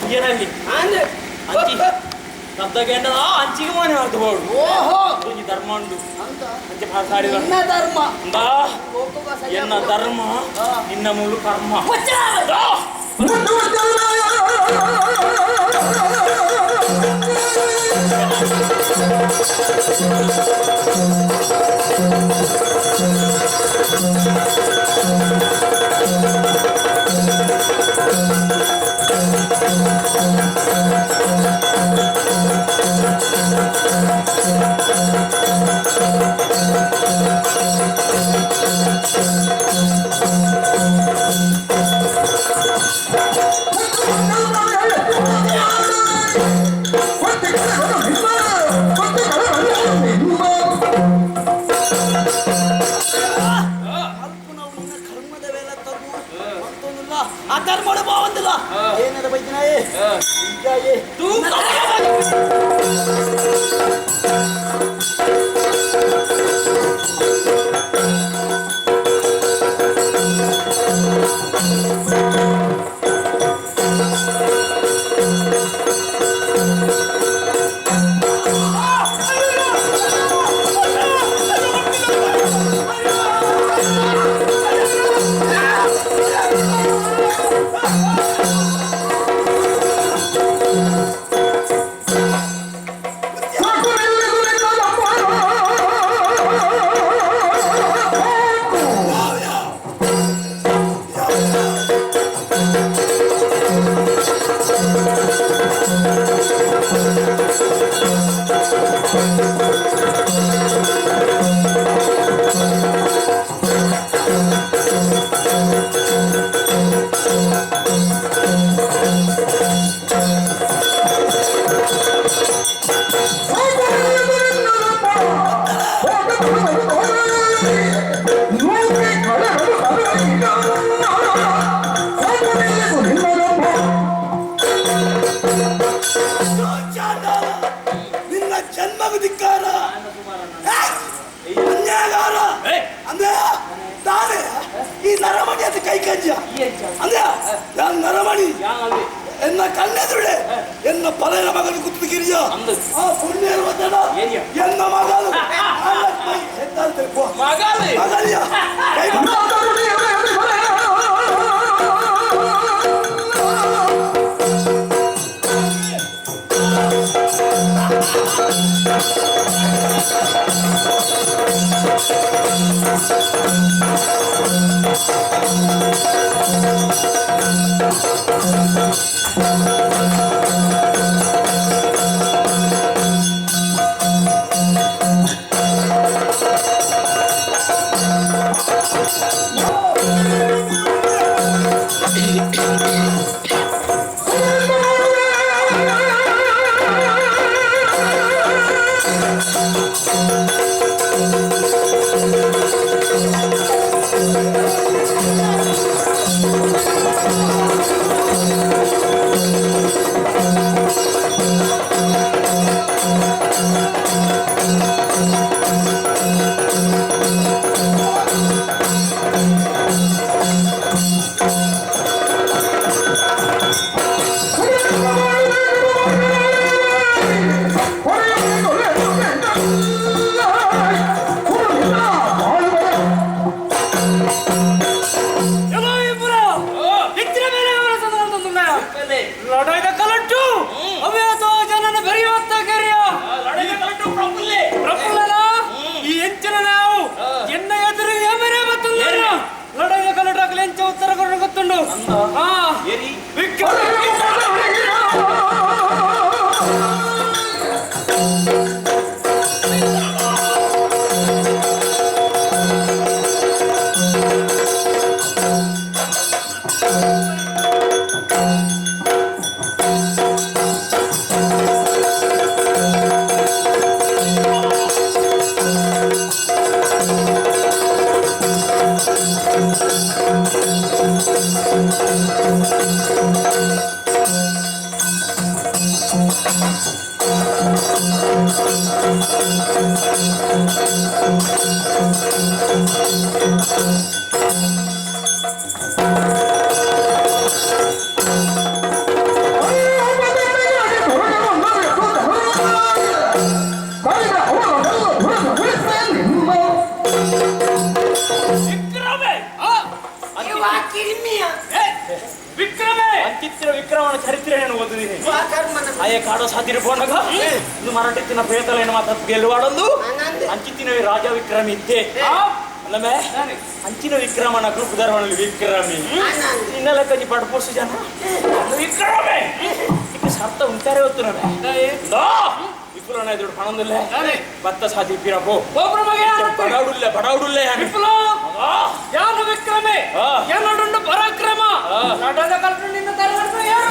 ಏನಲ್ಲಿ ಶಬ್ದಕ್ಕೆ ಅಂಚಿಗೆ ಮನೆ ಮಾಡ್ತಬೋಡು ಓಹೋ ಧರ್ಮ ಉಂಟು ಅಂತ ಧರ್ಮ ಎನ್ನ ಧರ್ಮ ನಿನ್ನ ಮೂಲ ಕರ್ಮ ಧರ್ಮೋಡ ಬಾವಂದಿಲ್ಲ ಏನಾರ ಬೈದಿನಾಯೇ ಹೀಗಾಗಿ ನರಮಣಿ ಎನ್ನ ಕಣ್ಣೆದುಡೆ ಎನ್ನ ಪಲೆಯ ಮಗನು ಕುತ್ತಿಗಿರಿಯ ಆ ಪುಣ್ಯ ಎನ್ನ ಮಗನು ಮಗಲಿಯ ವಿಕ್ರಮನ ಚರಿತ್ರೆ నేను ಓದಿದೀನಿ ಅಯ್ಯ ಕಾಡೋ ಸಾತಿರಿ ಪೋಂಡಗ ಇದು ಮರಾಠಿನ ಪ್ರೇತಲೇನ ಮಾತ ಗೆಲ್ಲುವಾಡೊಂದು ಅಂಚಿತಿನ ರಾಜ ವಿಕ್ರಮ ಇದ್ದೆ ಅಲ್ಲಮೇ ಅಂಚಿನ ವಿಕ್ರಮನ ಕುದರವನಲ್ಲಿ ವಿಕ್ರಮಿ ಇನ್ನೆಲ್ಲ ಕಜಿ ಪಡ್ಪೋಸು ಜನ ವಿಕ್ರಮೇ ಇದು ಸಾರ್ಥ ಉಂಟಾರೆ ಹೊತ್ತು ನಮೆ ವಿಪುಲನ ಎದುರು ಹಣಂದಿಲ್ಲ ಭತ್ತ ಸಾತಿ ಪಿರಪೋ ಬಡಾವುಡುಲ್ಲ ಯಾನು ವಿಕ್ರಮೆ ಏನೊಂದು ಪರಾಕ್ರಮ ನಡದ ಕಲ್ಪನೆ ನಿನ್ನ ತರಗಡೆ ಯಾರು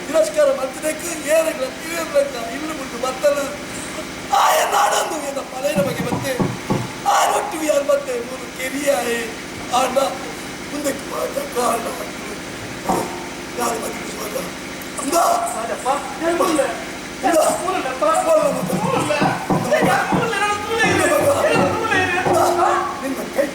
ತಿರಸ್ಕಾರ ಮಂತ್ರಿಕ್ಕೆ ಏರಗಳ ಇನ್ನು ಮುಂದೆ ಬತ್ತಲು ಆಯ ನಾಡೊಂದು ಎನ್ನ ಪಲೆಯ ಬಗ್ಗೆ ಮತ್ತೆ ಆರೊಟ್ಟು ಯಾರು ಮತ್ತೆ ಮೂರು ಕೆರಿಯಾಯೆ ಆಡ ಮುಂದಕ್ಕೆ ಮಾತ್ರ ಕಾರಣ ಯಾರು ಮತ್ತೆ ನಿನ್ನ ಕೈ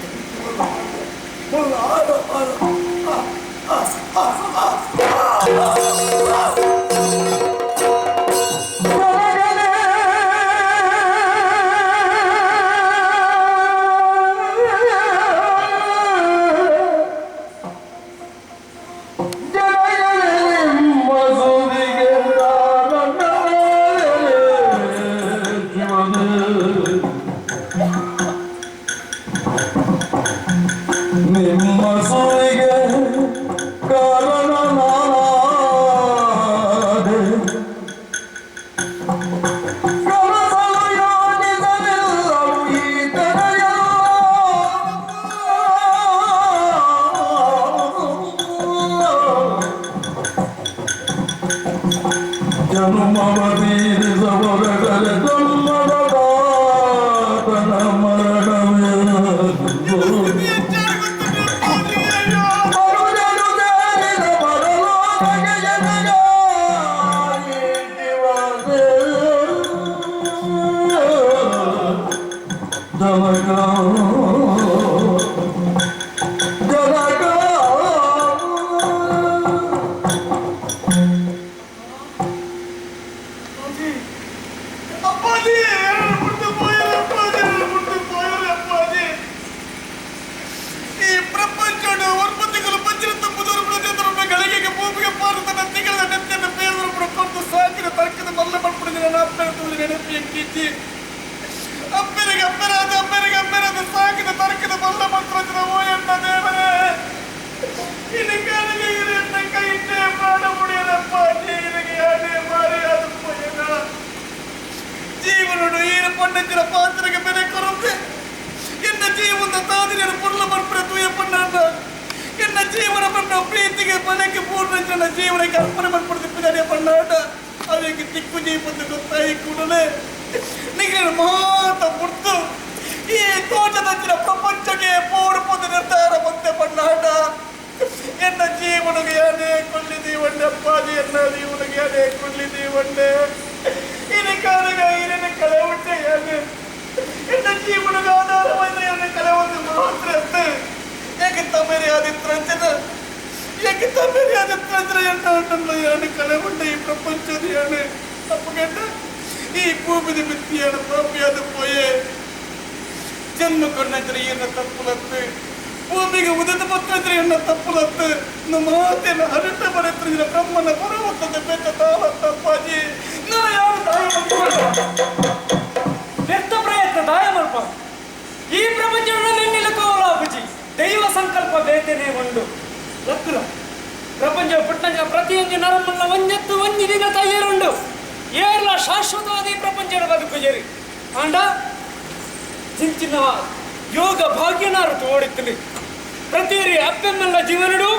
ಈ ಭೂಮಿದ ಮಿತ್ತಿಯಾದ ಪಾಪಿಯಾದ ಪೋಯೆ ಜನ್ಮ ಕೊಣ್ಣಂದ್ರೆ ಏನ ತಪ್ಪುಲತ್ತು ಭೂಮಿಗೆ ಉದಿದ ಮಕ್ಕಳಿದ್ರೆ ಎನ್ನ ತಪ್ಪುಲತ್ತು ನಮ್ಮ ಮಾತೇನ ಹರಟ ಬರೆತ್ರ ಬ್ರಹ್ಮನ ಪರವತ್ತದ ಬೆಟ್ಟ ತಾಳ ತಪ್ಪಾಜಿ ನಾ ಯಾರು ದಾಯ ವ್ಯಕ್ತ ಪ್ರಯತ್ನ ದಾಯ ಮಲ್ಪ ಈ ಪ್ರಪಂಚವನ್ನು ನಿನ್ನಿಲಕೋಲ ಅಪುಜಿ ದೈವ ಸಂಕಲ್ಪ ಬೇತೇನೆ ಉಂಡು ಲಕ್ಕುಲ ಪ್ರಪಂಚ ಪುಟ್ಟಂಜ ಪ್ರತಿಯೊಂದು ನರಮಲ್ಲ ಒಂಜತ್ತು ಒಂಜಿ ದಿನ ತಯ್ಯರುಂಡು ಏರ್ಲ ಶಾಶ್ವತವಾದ ಈ ಪ್ರಪಂಚದ ಬದುಕುಜೇರಿ ಆಂಡ ಚಿಂಚಿನ ಯೋಗ ಭಾಗ್ಯನಾರು ತೋಡಿತ್ತಲಿ ಪ್ರತಿಯರಿ ಅಪ್ಪೆಮ್ಮೆಲ್ಲ ಜೀವನಡು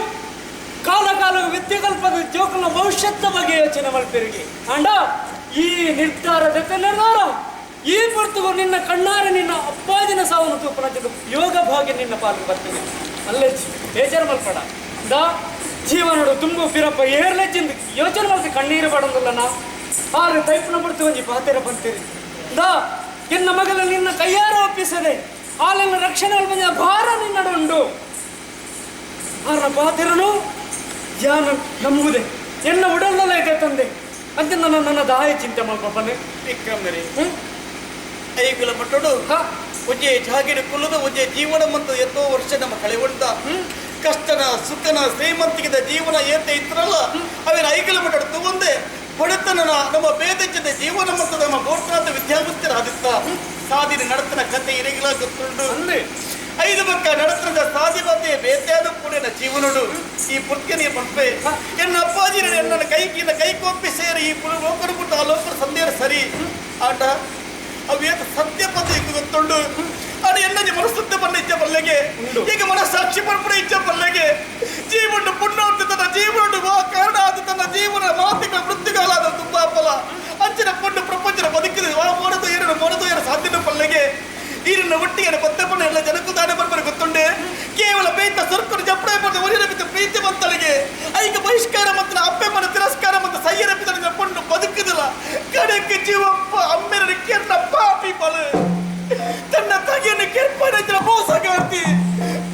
ಕಾಲ ಕಾಲ ವಿದ್ಯೆಕಲ್ಪದ ಜೋಕಲ ಭವಿಷ್ಯದ ಬಗ್ಗೆ ಯೋಚನೆ ಮಲ್ಪೆರಿಗೆ ಆಂಡ ಈ ನಿರ್ಧಾರದ ನಿರ್ಧಾರ ಈ ಹೊರತು ನಿನ್ನ ಕಣ್ಣಾರೆ ನಿನ್ನ ಅಪ್ಪಾಜಿನ ಸಾವನ್ನು ತೂಪನ ಯೋಗ ಭಾಗ್ಯ ನಿನ್ನ ಪಾಲಿಗೆ ಬರ್ತೀನಿ ಅಲ್ಲೇ ಬೇಜಾರು ಮಲ್ಪಡ ದಾ ಜೀವನಡು ತುಂಬು ಪಿರಪ್ಪ ಏರ್ಲೆಜ್ಜಿಂದ ಯೋಚನೆ ಮಾಡ್ತಿ ಕಣ್ಣೀರು ಬಡೋದಿಲ್ಲ ನಾ ಆರು ತೈಪನ ಬಿಡ್ತು ಒಂಜಿ ಪಾತೆರ ಬಂತೀರಿ ದಾ ಎನ್ನ ಮಗಲ ನಿನ್ನ ಕೈಯಾರ ಒಪ್ಪಿಸದೆ ಆಲೆಲ್ಲ ರಕ್ಷಣೆ ಬಂದ ಭಾರ ನಿನ್ನಡುಂಡು ಆರ ಪಾತೆರನು ಯಾನ ನಂಬುದೆ ಎನ್ನ ಉಡಲಲ್ಲ ಇದೆ ತಂದೆ ಅಂತ ನನ್ನ ದಾಯ ಚಿಂತೆ ಮಾಡ್ಬಪ್ಪನೆ ವಿಕ್ರಮರೇ ಐಗುಲ ಮಟ್ಟೋಡು ಒಂಜೆ ಜಾಗಿನ ಕುಲದ ಒಂಜೆ ಜೀವನ ಮತ್ತು ಎಷ್ಟೋ ವರ್ಷ ನಮ್ಮ ಕಳೆವಂತ ಕಷ್ಟನ ಸುಖನ ಶ್ರೀಮಂತಿಗಿದ ಜೀವನ ಏತ ಇತ್ರಲ್ಲ ಅವೇನು ಐಗುಲ ಮಟ್ಟೋಡು ತಗೊಂಡೆ ಬಡತನ ನಮ್ಮ ಬೇದಜ್ಜದ ಜೀವನ ಮತ್ತು ನಮ್ಮ ಗೋಟ್ರಾದ ವಿದ್ಯಾವಂತರಾದಿತ್ತ ಸಾಧಿನ ನಡತನ ಕತೆ ಇರಗಿಲ ಗೊತ್ತುಂಡು ಐದು ಪಕ್ಕ ನಡತನದ ಸಾಧಿಬದ್ಧೆ ಬೇತೆಯಾದ ಪೂರ್ಣ ಜೀವನಡು ಈ ಪುರ್ಕನಿಯ ಪಂಪೆ ಎನ್ನ ಅಪ್ಪಾಜಿ ಎನ್ನ ಕೈಕಿನ ಕೈಕೊಪ್ಪಿ ಸೇರಿ ಈ ಲೋಕರು ಬಿಟ್ಟು ಆ ಲೋಕರು ಸಂದೇಹ ಸರಿ ಆಟ ಅವೇತ ಸತ್ಯ ಪದ್ಧತಿ ಗೊತ್ತುಂಡು ಅದು ಎನ್ನಜಿ ಮನಸ್ಸುತ್ತ ಬಣ್ಣ ಇಚ್ಛೆ ಬಲ್ಲೆಗೆ ಈಗ ಮನಸ್ಸಾಕ್ಷಿ ಪರ್ಪಣೆ ಇಚ್ಛೆ ಬಲ್ಲೆಗೆ ಜೀವನ ಪುಣ್ಯ ತನ್ನ ಜೀವನ ಕಾರಣ ಆದ ತನ್ನ ಜೀವನ ಮಾತಿಗಳ ವೃತ್ತಿಗಾಲಾದ ತುಂಬಾ ಫಲ ಅಂಚಿನ ಪುಣ್ಯ ಪ್ರಪಂಚದ ಬದುಕಿದ ಮೊಡದು ಏನು ಸಾಧ್ಯನ ಪಲ್ಲೆಗೆ ನೀರಿನ ಒಟ್ಟಿಗೆ ಬತ್ತಪಣ್ಣ ಎಲ್ಲ ಜನಕ್ಕೂ ದಾನ ಬರ್ಬಾರ ಗೊತ್ತುಂಡೆ ಕೇವಲ ಬೇಯ್ತ ಸರ್ಕರು ಜಪ್ಪಡೆ ಬಂದ ಒರಿನ ಬಿದ್ದು ಪ್ರೀತಿ ಬಂತಳಿಗೆ ಐಕ ಬಹಿಷ್ಕಾರ ಮತ್ತು ಅಪ್ಪೆಮ್ಮನ ತಿರಸ್ಕಾರ ಮತ್ತು ಸೈಯರ ಬಿದ್ದ ಪುಣ್ಯ ಬದುಕಿದಿಲ್ಲ ಕಡೆಗೆ ಜೀವಪ್ಪ ಅಮ್ಮೆನ ಕೆರ್ನ ಪಾಪಿ ಬಲು ತನ್ನ ತಗಿಯನ್ನು ಕೆರ್ಪನ ಮೋಸಗಾರ್ತಿ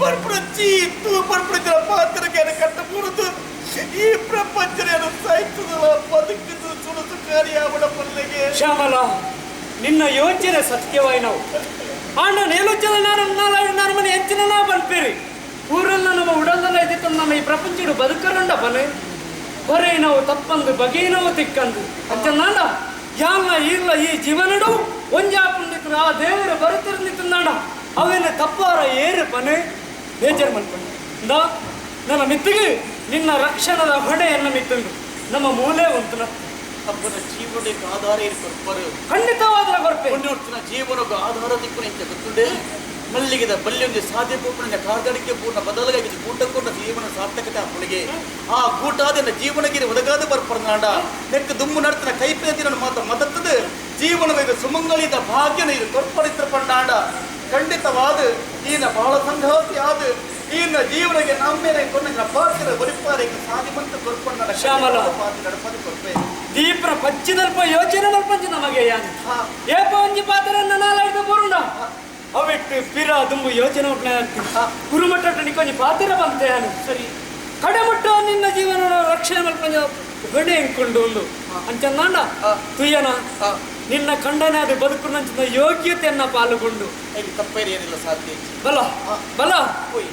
ಬರ್ಪುಡಚ್ಚೀತು ಬರ್ಪುಡ ಪಾತ್ರಕ್ಕೆ ಕಟ್ಟ ಕೂಡುದು ಈ ಪ್ರಪಂಚನ ಸಾಯ್ತದಲ್ಲ ಬದುಕಿದು ಸುಡುದು ಕಾರ್ಯಾವಡ ಪಲ್ಲೆಗೆ ಶ್ಯಾಮಲ ನಿನ್ನ ಯೋಚನೆ ಸತ್ಯವಾಯಿ ನಾವು ಆಂಡ ನೇಲುಚ್ಚಲ ನಾನು ಮನೆ ಹೆಚ್ಚಿನ ನಾ ಬನ್ಪೇರಿ ಊರಲ್ಲ ನಮ್ಮ ಉಡಲ್ಲ ಇದ್ದಿತ್ತು ನಮ್ಮ ಈ ಪ್ರಪಂಚಡು ಬದುಕರಂಡ ಬನೆ ಬರೇ ನಾವು ತಪ್ಪಂದು ಬಗೆ ನಾವು ತಿಕ್ಕಂದು ಅಂತ ನಾಂಡ ಯಾಲ್ಲ ಇಲ್ಲ ಈ ಜೀವನಡು ಒಂಜಾಪುಂದಿತ್ತು ಆ ದೇವರು ಬರುತ್ತಿರ್ನಿತ್ತು ನಾಂಡ ಅವೇನ ತಪ್ಪಾರ ಏರು ಬನೆ ಬೇಜಾರು ಮನ್ಕೊಂಡು ನನ್ನ ಮಿತ್ತಿಗೆ ನಿನ್ನ ರಕ್ಷಣದ ಹೊಣೆಯನ್ನು ಮಿತ್ತುಂಡು ನಮ್ಮ ಮೂಲೆ ಉಂಟು ಹಬ್ಬದ ಜೀವನಕ್ಕೆ ಆಧಾರ ಇರ್ತಾರೆ ಖಂಡಿತವಾದ ಕೊರಪೆ ಹೊಂದಿನ ಜೀವನಕ್ಕೆ ಆಧಾರ ದಿಕ್ಕು ಅಂತ ಗೊತ್ತುಂಡೆ ಮಲ್ಲಿಗೆದ ಬಲ್ಯೊಂದು ಸಾಧ್ಯ ಪೂರ್ಣ ಕಾರ್ಗಾಡಿಕೆ ಪೂರ್ಣ ಬದಲಾಗಿ ಕೂಟಕ್ಕೊಂಡ ಜೀವನ ಸಾರ್ಥಕತೆ ಅಪ್ಪಳಿಗೆ ಆ ಕೂಟಾದ ಜೀವನಗಿರಿ ಒದಗಾದ ಬರ್ಪರ್ನಾಡ ನೆಕ್ಕ ದುಮ್ಮು ನಡ್ತನ ಕೈಪಿನ ದಿನ ಮಾತ್ರ ಮದತ್ತದ ಜೀವನದ ಇದು ಸುಮಂಗಳಿದ ಭಾಗ್ಯನ ಇದು ಕೊರ್ಪರಿತ್ರ ಪಂಡಾಡ ಖಂಡಿತವಾದ ಈನ ಬಹಳ ಸಂಘಾತಿ ಆದ ಈನ ಜೀವನಗೆ ನಮ್ಮೇಲೆ ಕೊನ್ನ ಪಾತ್ರ ಬರಿಪಾರಿಗೆ ಸಾಧಿಮಂತ ಕೊರ್ಪಂಡ ಶ್ಯಾಮಲ ನಡಪದ ಕೊರ್ಪೆ ದೀಪ್ರ ಪಚ್ಚಿದಲ್ಪ ಯೋಚನೆ ಮಲ್ಪಂಚ ನಮಗೆ ಯಾನು ಏಪ ಒಂಜಿ ಪಾತ್ರ ನಾಲಾಯ್ತು ಬರುಂಡ ಅವಿಟ್ಟು ಪಿರ ದುಂಬು ಯೋಚನೆ ಗುರುಮಟ್ಟ ನಿಕೊಂಜಿ ಪಾತ್ರ ಬಂತೆ ಯಾನು ಸರಿ ಕಡೆಮಟ್ಟ ನಿನ್ನ ಜೀವನ ರಕ್ಷಣೆ ಮಲ್ಪಂಜ ಹೊಣೆ ಎಂಕೊಂಡು ಒಂದು ಅಂಚಂದಾಂಡ ತುಯ್ಯನ ನಿನ್ನ ಖಂಡನೆ ಅದು ಬದುಕು ನಂಚಿನ ಯೋಗ್ಯತೆಯನ್ನ ಪಾಲ್ಗೊಂಡು ತಪ್ಪೇರಿ ಏನಿಲ್ಲ ಸಾಧ್ಯ ಬಲ ಬಲ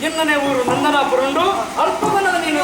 ಎನ್ನನೇ ಊರು ನಂದನಾಪುರಂಡು ಅಲ್ಪ ನೀನು